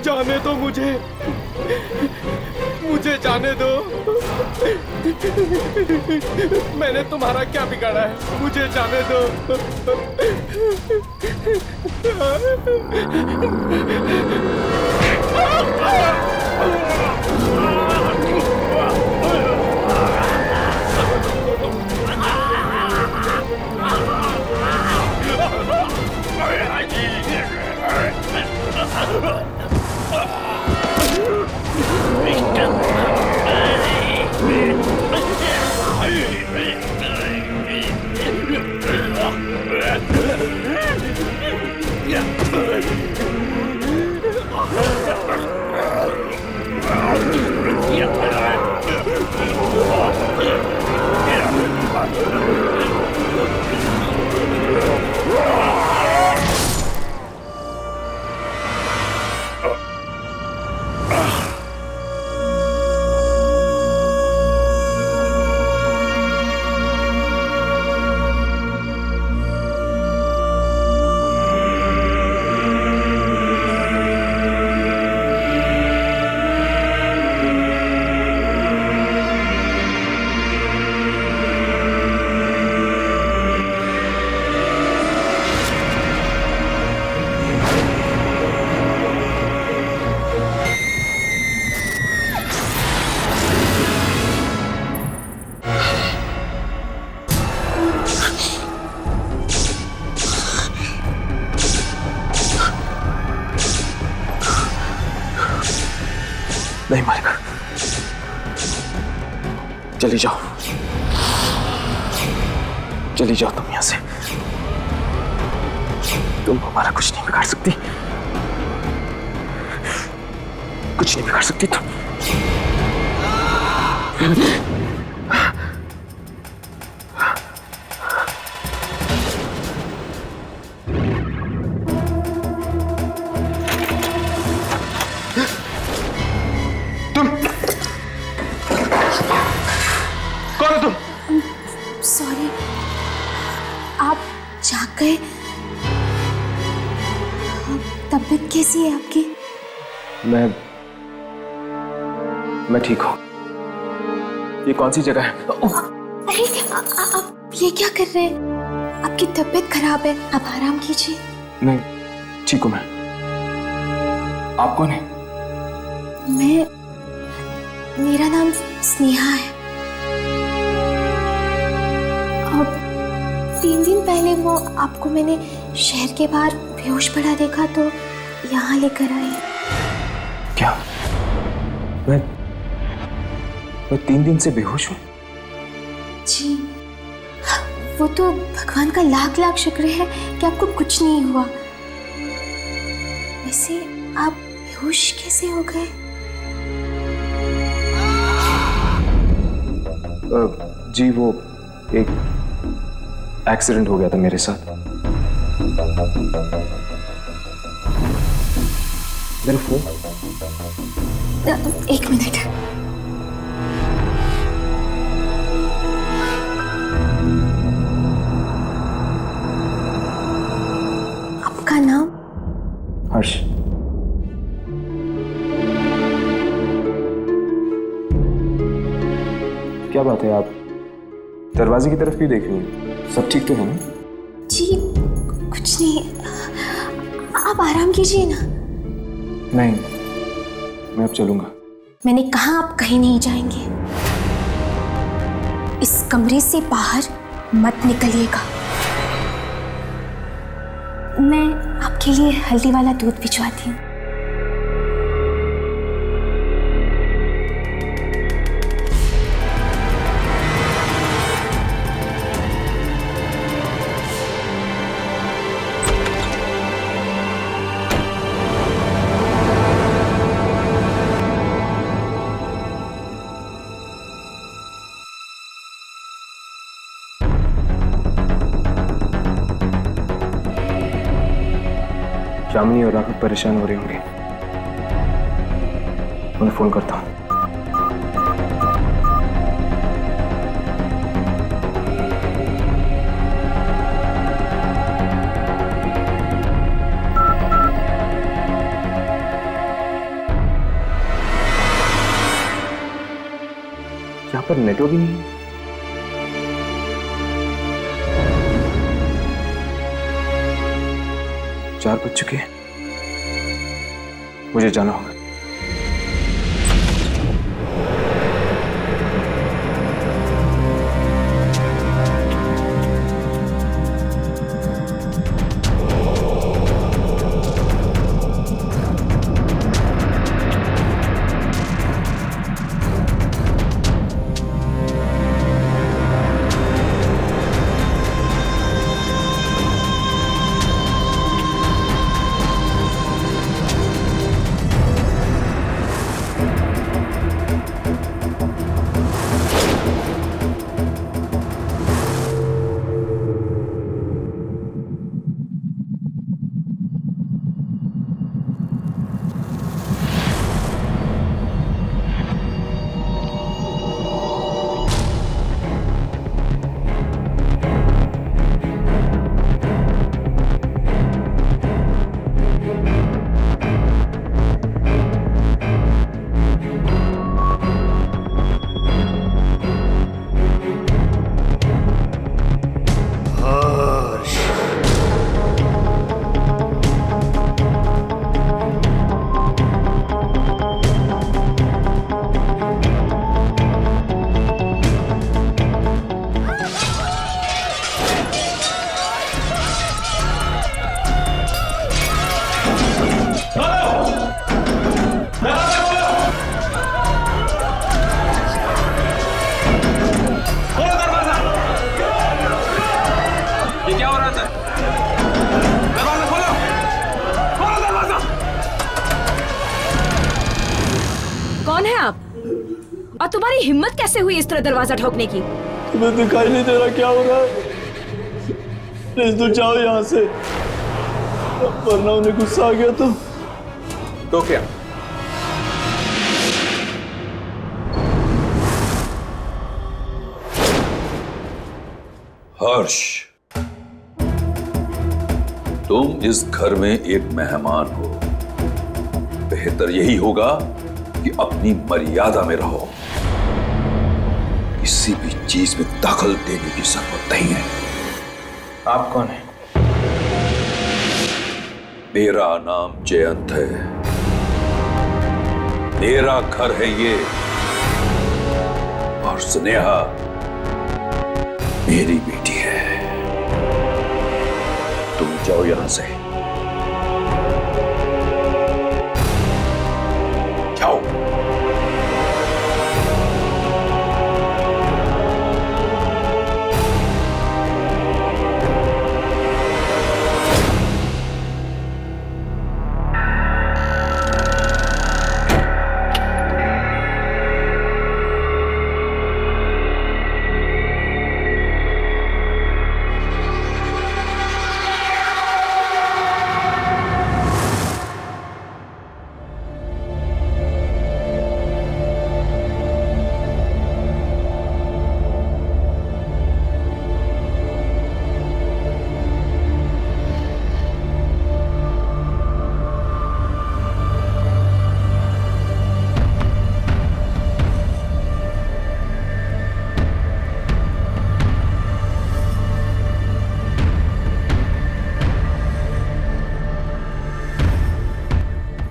जाने दो मुझे जाने दो। मैंने तुम्हारा क्या बिगाड़ा है? मुझे जाने दो। नहीं मारेगा। चली जाओ तुम यहां से। तुम हमारा कुछ नहीं बिगाड़ सकती, कुछ नहीं बिगाड़ सकती तुम। कौन हो तुम? सॉरी, आप जाग गए। तबीयत कैसी है आपकी? मैं ठीक हूँ। ये कौन सी जगह है? अरे आप ये क्या कर रहे हैं? आपकी तबीयत खराब है, आप आराम कीजिए। नहीं, ठीक हूँ मैं। आप कौन है? मेरा नाम स्नेहा है। अब 3 दिन पहले वो आपको मैंने शहर के बाहर बेहोश पड़ा देखा तो यहाँ लेकर आई। क्या? मैं 3 दिन से बेहोश हूँ? जी, वो तो भगवान का लाख लाख शुक्र है कि आपको कुछ नहीं हुआ। वैसे आप बेहोश कैसे हो गए? जी, वो एक एक्सीडेंट हो गया था मेरे साथ। मेरा फोन? 1 मिनट। आपका नाम? हर्ष। क्या बात है, आप दरवाजे की तरफ क्यों देख रही हैं? सब ठीक तो है ना? जी कुछ नहीं, आप आराम कीजिए ना। नहीं, मैं अब चलूंगा। मैंने कहा आप कहीं नहीं जाएंगे। इस कमरे से बाहर मत निकलिएगा। मैं आपके लिए हल्दी वाला दूध भिजवाती हूँ। शामिनी और राघव परेशान हो रहे होंगे। उन्हें फोन करता हूँ। यहाँ पर नेटवर्क ही नहीं है। 4 बज चुके हैं, मुझे जाना होगा। कौन है आप? और तुम्हारी हिम्मत कैसे हुई इस तरह दरवाजा ठोकने की? तुम्हें दिखाई नहीं दे रहा क्या हो रहा है? प्लीज तुम जाओ यहाँ से, वरना उन्हें गुस्सा आ गया तो क्या? हर्ष, तुम इस घर में एक मेहमान हो। बेहतर यही होगा कि अपनी मर्यादा में रहो। किसी भी चीज में दखल देने की जरूरत नहीं है। आप कौन हैं? मेरा नाम जयंत है। मेरा घर है ये, और स्नेहा मेरी बेटी है। तुम जाओ यहां से, जाओ।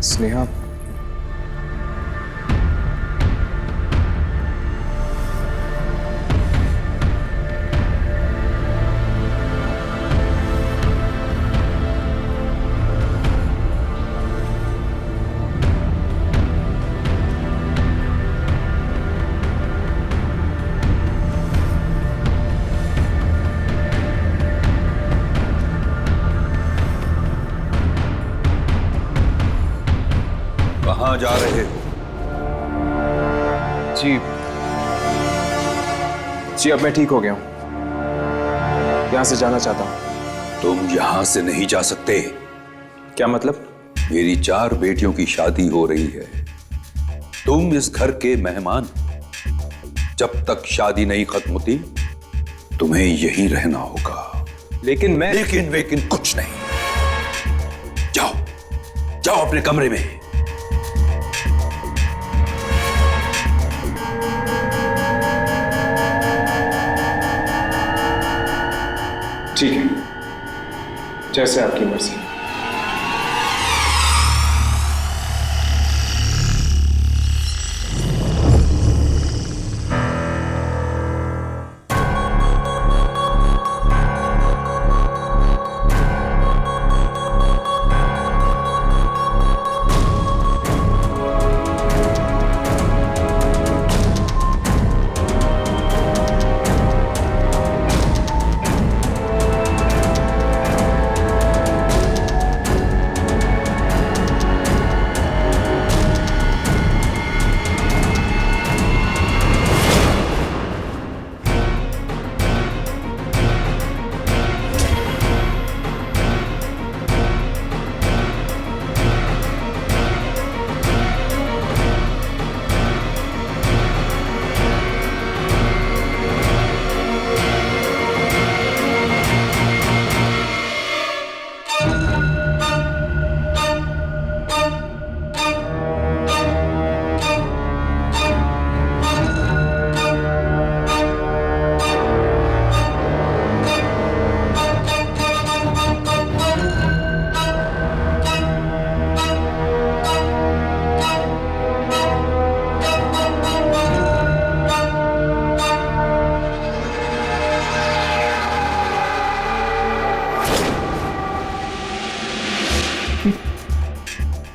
स्नेहा, कहां जा रहे हो? जी अब मैं ठीक हो गया हूं। यहां से जाना चाहता हूं। तुम यहां से नहीं जा सकते। क्या मतलब? मेरी 4 बेटियों की शादी हो रही है। तुम इस घर के मेहमान हो। जब तक शादी नहीं खत्म होती तुम्हें यहीं रहना होगा। लेकिन मैं लेकिन वेकिन कुछ नहीं। जाओ जाओ अपने कमरे में। ठीक है, जैसे आपकी मर्जी।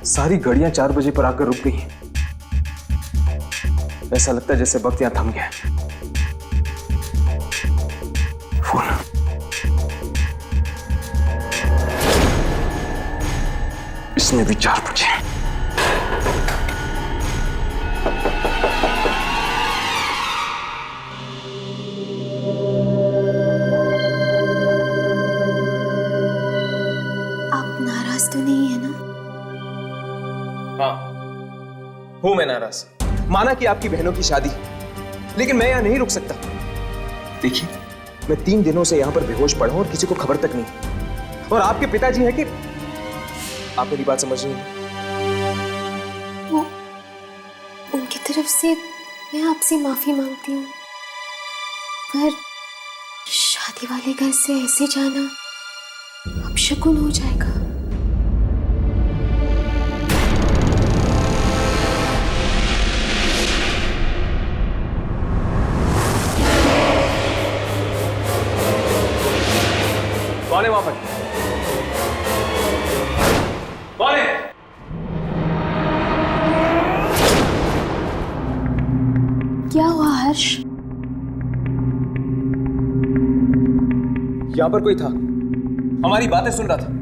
सारी घड़ियां 4 बजे पर आकर रुक गई। ऐसा लगता है जैसे वक्त यहां थम गया। फोन। इसमें भी 4 बजे। आप नाराज तो नहीं है ना? हाँ, हूं मैं नाराज। माना कि आपकी बहनों की शादी, लेकिन मैं यहां नहीं रुक सकता। देखिए, मैं 3 दिनों से यहां पर बेहोश पड़ा हूं और किसी को खबर तक नहीं। और आपके पिताजी हैं कि आप मेरी बात समझ रही हैं? वो उनकी तरफ से मैं आपसे माफी मांगती हूँ, पर शादी वाले घर से ऐसे जाना अपशकुन हो जाएगा। कौन है वहां पर? कौन है? क्या हुआ हर्ष? यहां पर कोई था, हमारी बातें सुन रहा था।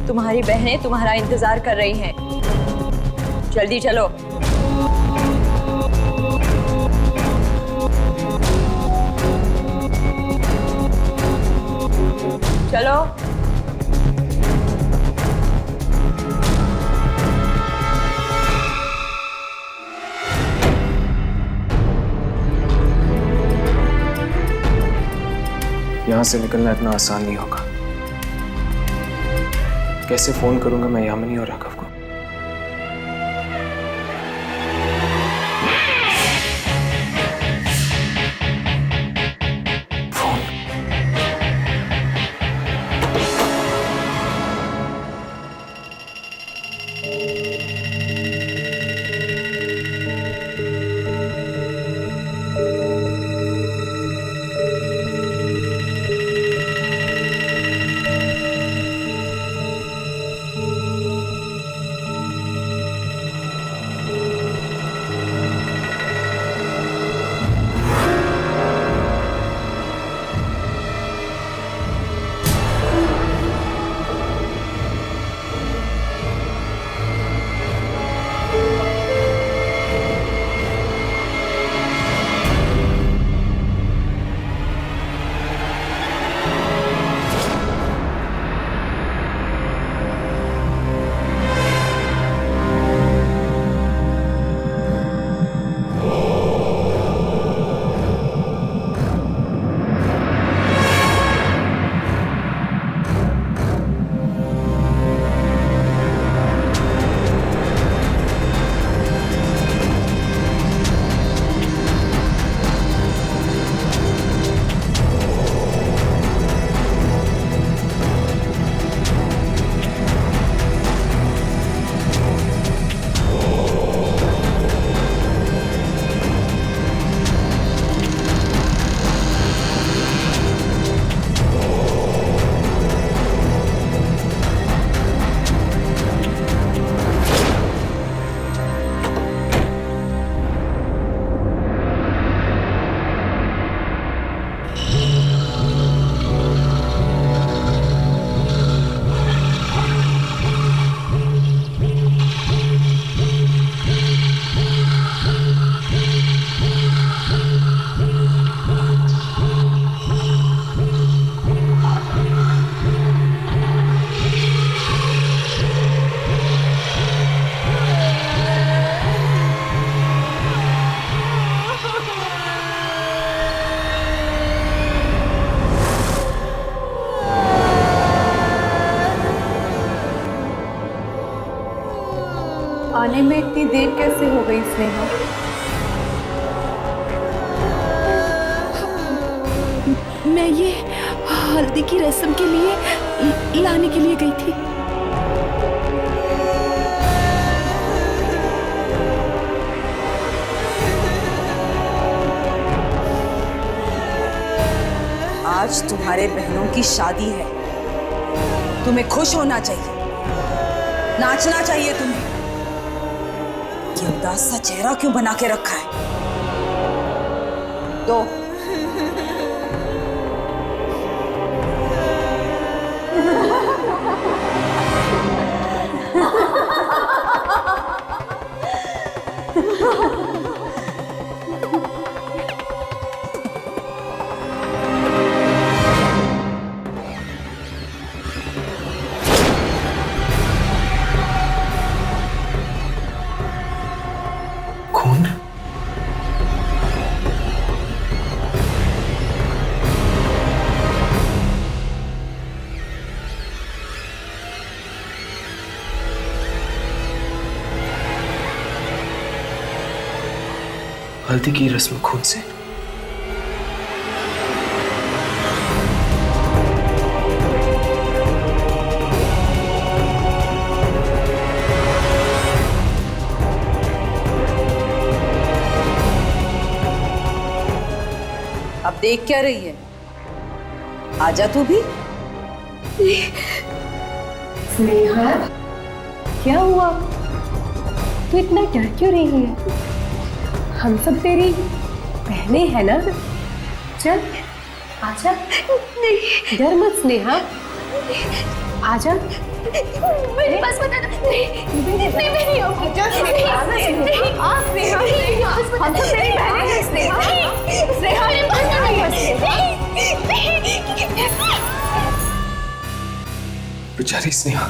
तुम्हारी बहनें तुम्हारा इंतजार कर रही हैं। जल्दी चलो। चलो। यहां से निकलना इतना आसान नहीं होगा। कैसे फोन करूंगा मैं यामिनी और राघव को? आने में इतनी देर कैसे हो गई स्नेहा? मैं ये हल्दी की रस्म के लिए लाने के लिए गई थी। आज तुम्हारे बहनों की शादी है, तुम्हें खुश होना चाहिए, नाचना चाहिए तुम्हें। ये उदास सा चेहरा क्यों बना के रखा है? दो खून? हल्दी की रस्म खून से? अब देख क्या रही है? आजा तू भी। स्नेहा, क्या हुआ? तू इतना डर क्यों रही है? हम सब तेरी बहनें हैं ना? चल आजा। नहीं, डर मत स्नेहा, आजा। मेरे पास बता नहीं नहीं आजा स्नेहा, आ स्नेहा, हम सब तेरी बहनें हैं स्नेहा। स्नेहा ये बात बेचारी स्नेहा,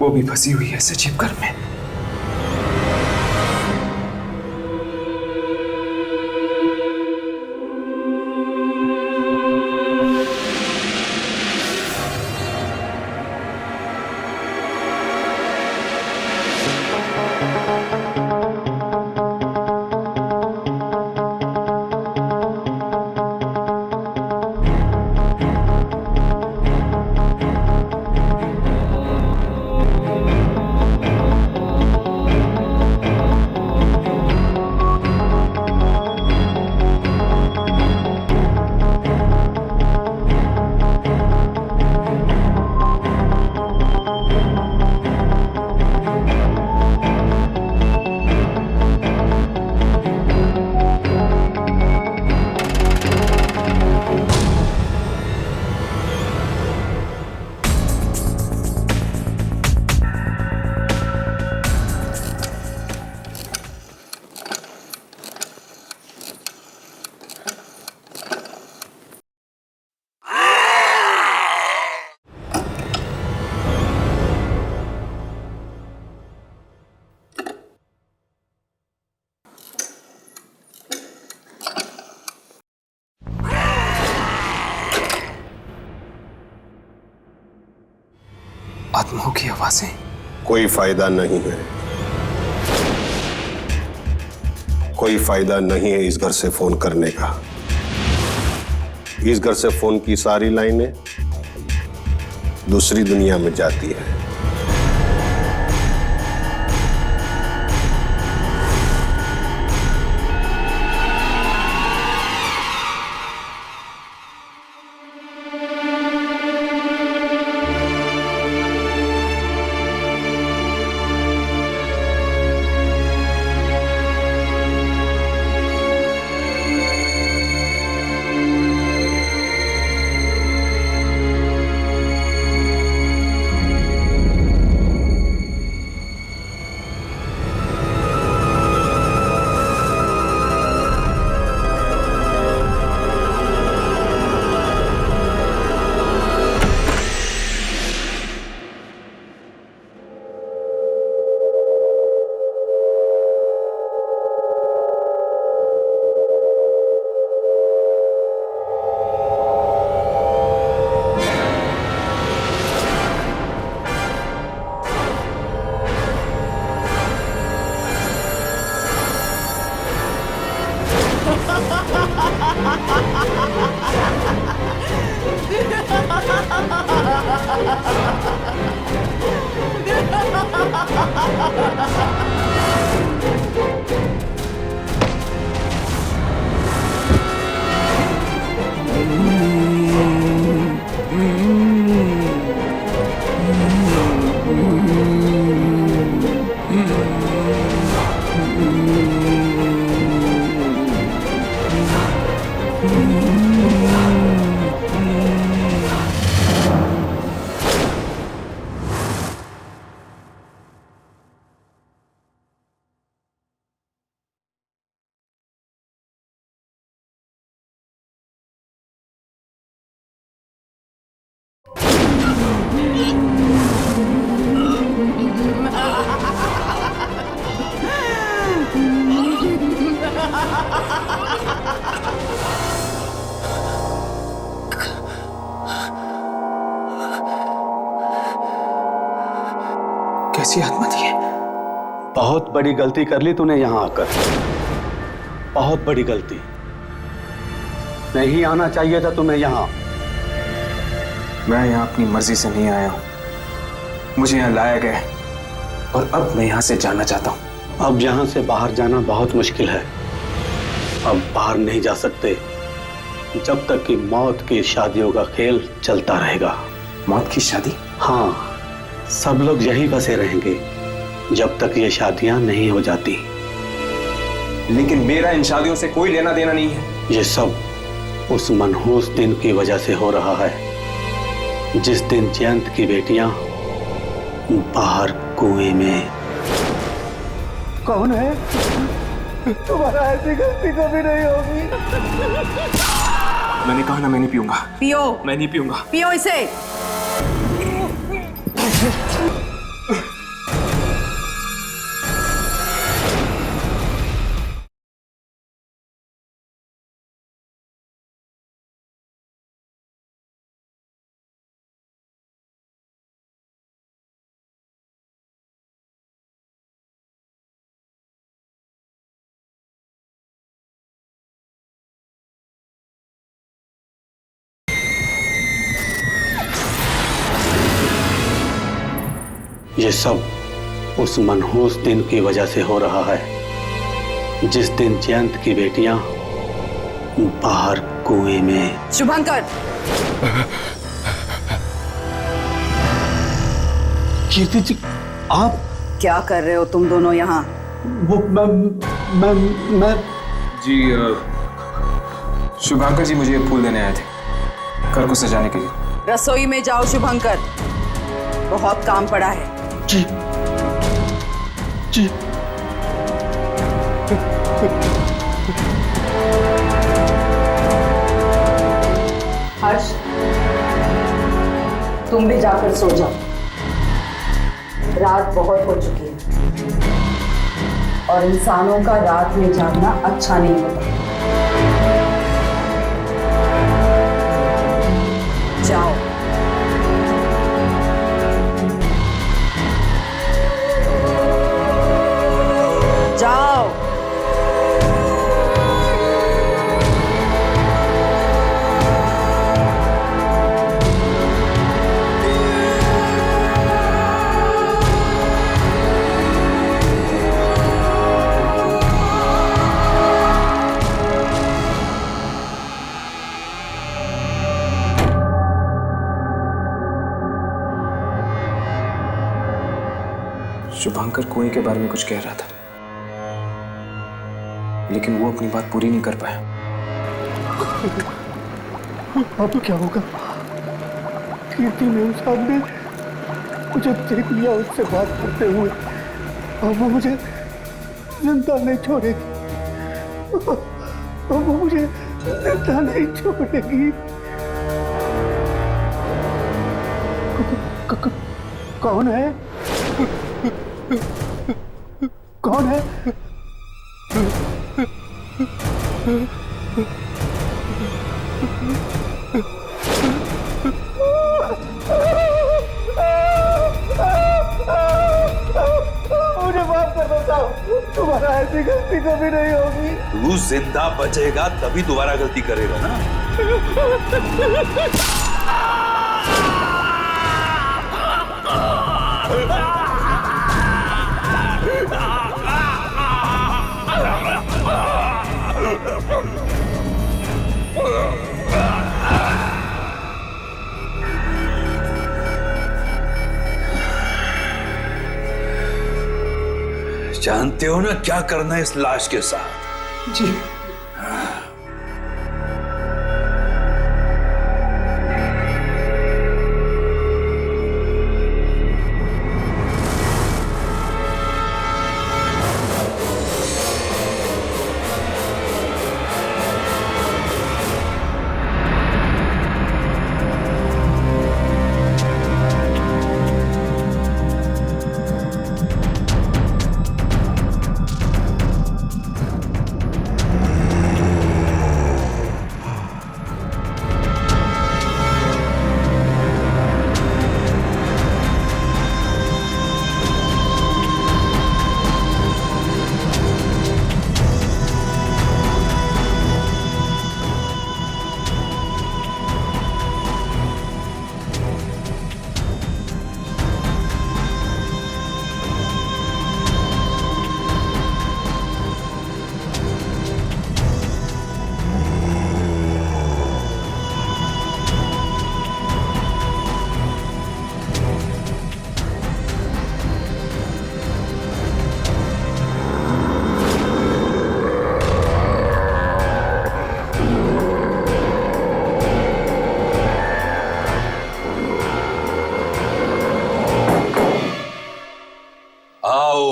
वो भी फंसी हुई है सजीव घर में। आत्माओं की आवाजें। कोई फायदा नहीं है, कोई फायदा नहीं है इस घर से फोन करने का। इस घर से फोन की सारी लाइनें दूसरी दुनिया में जाती है। कैसी आत्मा थी? बहुत बड़ी गलती कर ली तूने यहां आकर, बहुत बड़ी गलती। नहीं आना चाहिए था तुम्हें यहां। मैं यहाँ अपनी मर्जी से नहीं आया हूँ, मुझे यहाँ लाया गया है और अब मैं यहाँ से जाना चाहता हूँ। अब यहाँ से बाहर जाना बहुत मुश्किल है। अब बाहर नहीं जा सकते जब तक कि मौत की शादियों का खेल चलता रहेगा। मौत की शादी? हाँ, सब लोग यहीं बसे रहेंगे जब तक ये शादियां नहीं हो जाती। लेकिन मेरा इन शादियों से कोई लेना देना नहीं है। ये सब उस मनहूस दिन की वजह से हो रहा है जिस दिन जयंत की बेटियां बाहर कुएं में। कौन है? तुम्हारा ऐसी गलती कभी नहीं होगी। मैंने कहा ना मैं नहीं पीऊंगा। पियो। मैं नहीं पीऊंगा। पियो इसे। ये सब उस मनहूस दिन की वजह से हो रहा है जिस दिन जयंत की बेटियां बाहर कुएं में। शुभंकर, कीर्ति जी, आप क्या कर रहे हो तुम दोनों यहाँ? वो मैं जी शुभंकर जी मुझे फूल देने आए थे घर को सजाने के लिए। रसोई में जाओ शुभंकर, बहुत काम पड़ा है। जी जी। हर्ष, तुम भी जाकर सो जाओ, रात बहुत हो चुकी है और इंसानों का रात में जागना अच्छा नहीं होता। जाओ। जाओ। शुभंकर कुएं के बारे में कुछ कह रहा था लेकिन वो अपनी बात पूरी नहीं कर पाया। अब क्या होगा? कीर्ति ने उस आदमी मुझे देख लिया उससे बात करते हुए, अब वो मुझे जिंदा नहीं छोड़ेगी। अब वो मुझे जिंदा नहीं छोड़ेगी। कौन है? कौन है? मुझे माफ कर दो साहब, तुम्हारा ऐसी गलती कभी नहीं होगी। तू जिंदा बचेगा तभी दोबारा गलती करेगा ना। जानते हो ना क्या करना है इस लाश के साथ? जी।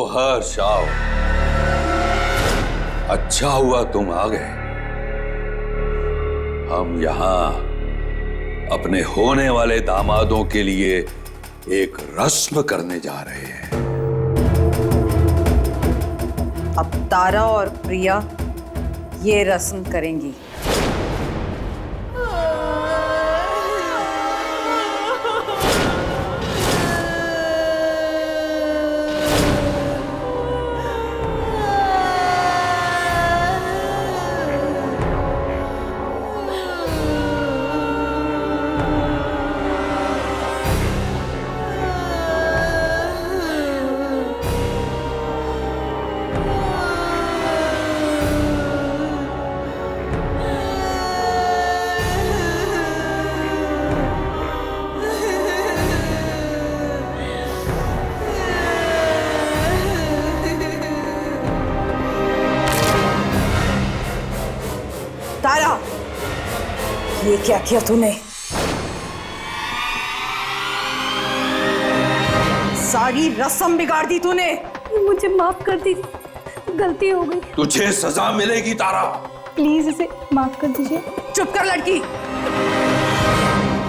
हर्ष आओ, अच्छा हुआ तुम आ गए। हम यहां अपने होने वाले दामादों के लिए एक रस्म करने जा रहे हैं। अब तारा और प्रिया ये रस्म करेंगी। तारा, ये क्या किया तूने? सारी रस्म बिगाड़ दी तूने। मुझे माफ कर दीजिए, गलती हो गई। तुझे सजा मिलेगी तारा। प्लीज इसे माफ कर दीजिए। चुप कर लड़की,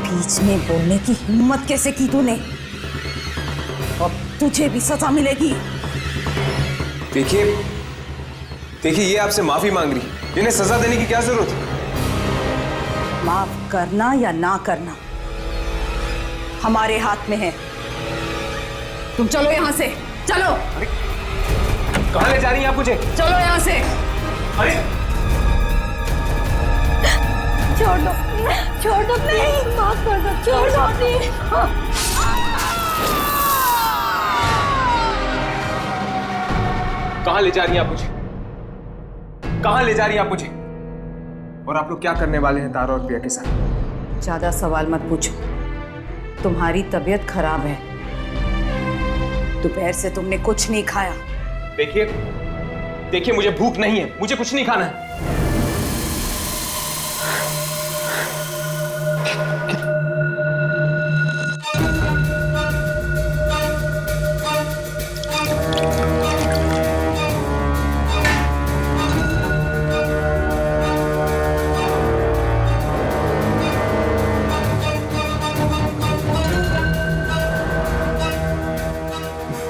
बीच में बोलने की हिम्मत कैसे की तूने? अब तुझे भी सजा मिलेगी। देखिए देखिए, ये आपसे माफी मांग रही, इन्हें सजा देने की क्या जरूरत है? माफ करना या ना करना हमारे हाथ में है। तुम चलो यहां से, चलो। कहां ले जा रही हैं आप मुझे? चलो यहां से। अरे छोड़ दो, छोड़ दो, नहीं, माफ कर दो, छोड़ दो प्लीज। कहां ले जा रही हैं आप मुझे? कहां ले जा रही हैं आप मुझे? और आप लोग क्या करने वाले हैं तारा और प्रिया के साथ? ज्यादा सवाल मत पूछो, तुम्हारी तबीयत खराब है। दोपहर से तुमने कुछ नहीं खाया। देखिए देखिए, मुझे भूख नहीं है, मुझे कुछ नहीं खाना है।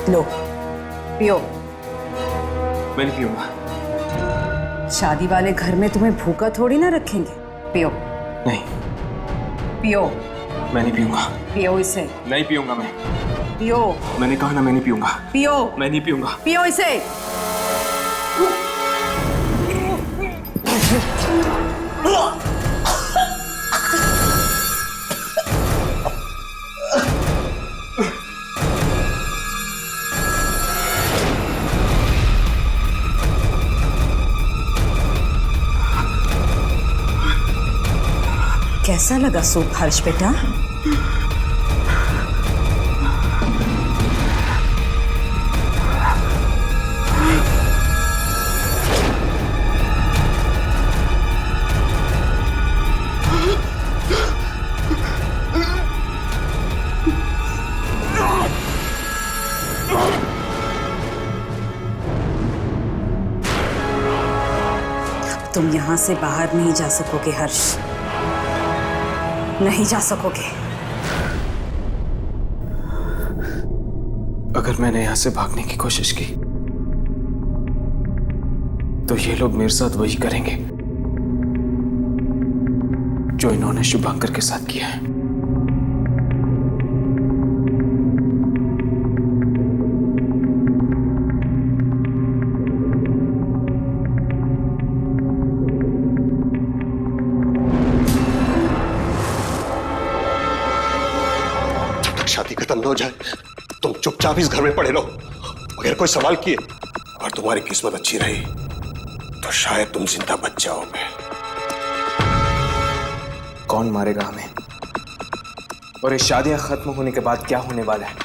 लो, पियो। मैं नहीं पीऊंगा। शादी वाले घर में तुम्हें भूखा थोड़ी ना रखेंगे। पियो। नहीं, पियो। मैं नहीं पीऊंगा। पियो इसे। नहीं पीऊंगा मैं। पियो। मैंने कहा ना, मैं नहीं पीऊंगा। पियो। मैं नहीं पीऊंगा। पियो इसे। कैसा लगा सूप हर्ष बेटा? तुम यहां से बाहर नहीं जा सकोगे हर्ष, नहीं जा सकोगे। अगर मैंने यहां से भागने की कोशिश की तो ये लोग मेरे साथ वही करेंगे जो इन्होंने शुभांकर के साथ किया है। शादी खत्म न हो जाए तुम चुपचाप इस घर में पड़े रहो। अगर कोई सवाल किए और तुम्हारी किस्मत अच्छी रही तो शायद तुम जिंदा बच जाओगे। कौन मारेगा हमें? और ये शादियां खत्म होने के बाद क्या होने वाला है?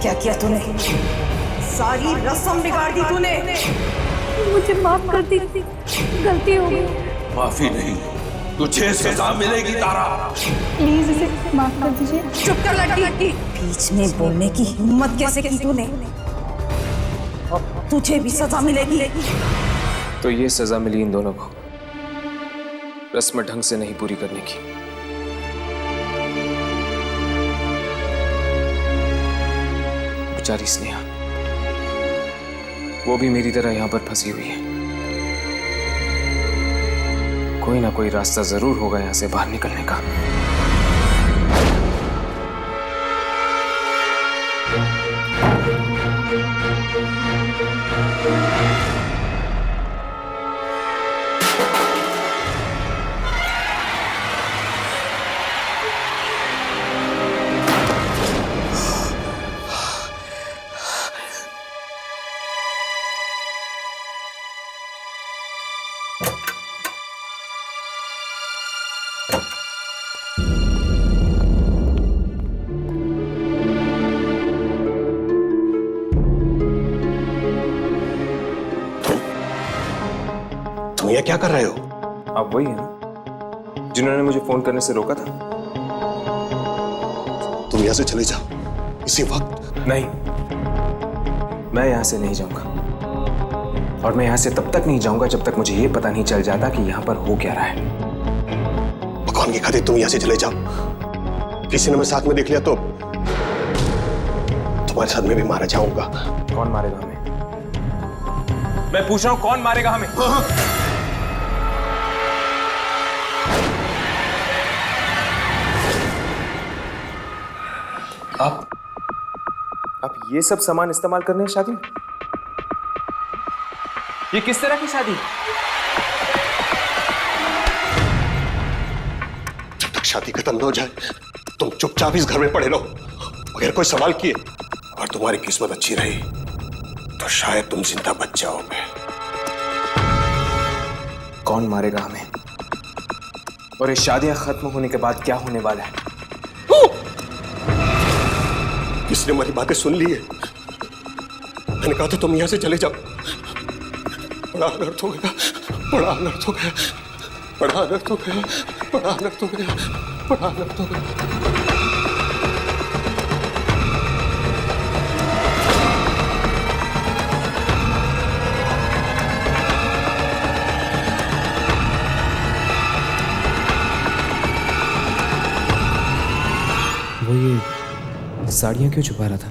क्या किया तूने? सारी रस्म बिगाड़ दी तूने। मुझे माफ कर दी, गलती हो गई। माफी नहीं, तुझे सजा मिलेगी तारा। प्लीज इसे माफ कर दीजिए। चुप कर लड़की। बीच में बोलने की हिम्मत कैसे की तूने? तुझे भी सजा मिलेगी। तो ये सजा मिली इन दोनों को रस्म ढंग से नहीं पूरी करने की। बेचारी स्नेहा, वो भी मेरी तरह यहां पर फंसी हुई है। कोई ना कोई रास्ता जरूर होगा यहां से बाहर निकलने का। ये क्या कर रहे हो? आप वही हैं ना जिन्होंने मुझे फोन करने से रोका था? तुम यहां से चले जाओ इसी वक्त। नहीं, मैं यहां से नहीं जाऊंगा। और मैं यहां से तब तक नहीं जाऊंगा जब तक मुझे यह पता नहीं चल जाता कि यहां पर हो क्या रहा है। भगवान की खातिर तुम यहां से चले जाओ। किसी ने मैं साथ में देख लिया तो तुम्हारे साथ में भी मारा जाऊंगा। कौन मारेगा हमें? मैं पूछ रहा हूं, कौन मारेगा हमें? आप ये सब सामान इस्तेमाल करने हैं शादी में? ये किस तरह की शादी? जब तक शादी खत्म न हो जाए तुम चुपचाप इस घर में पड़े रहो। अगर कोई सवाल किए और तुम्हारी किस्मत अच्छी रही तो शायद तुम जिंदा बच जाओगे। कौन मारेगा हमें और ये शादियां खत्म होने के बाद क्या होने वाला है। किसने हमारी बातें सुन ली है? मैंने कहा था तुम यहां से चले जाओ। बड़ा अनर्थ हो गया, बड़ा अनर्थ हो गया, बड़ा अनर्थ हो गया, बड़ा अनर्थ हो गया, बड़ा अनर्थ हो गया। वो ये साड़ियां क्यों छुपा रहा था?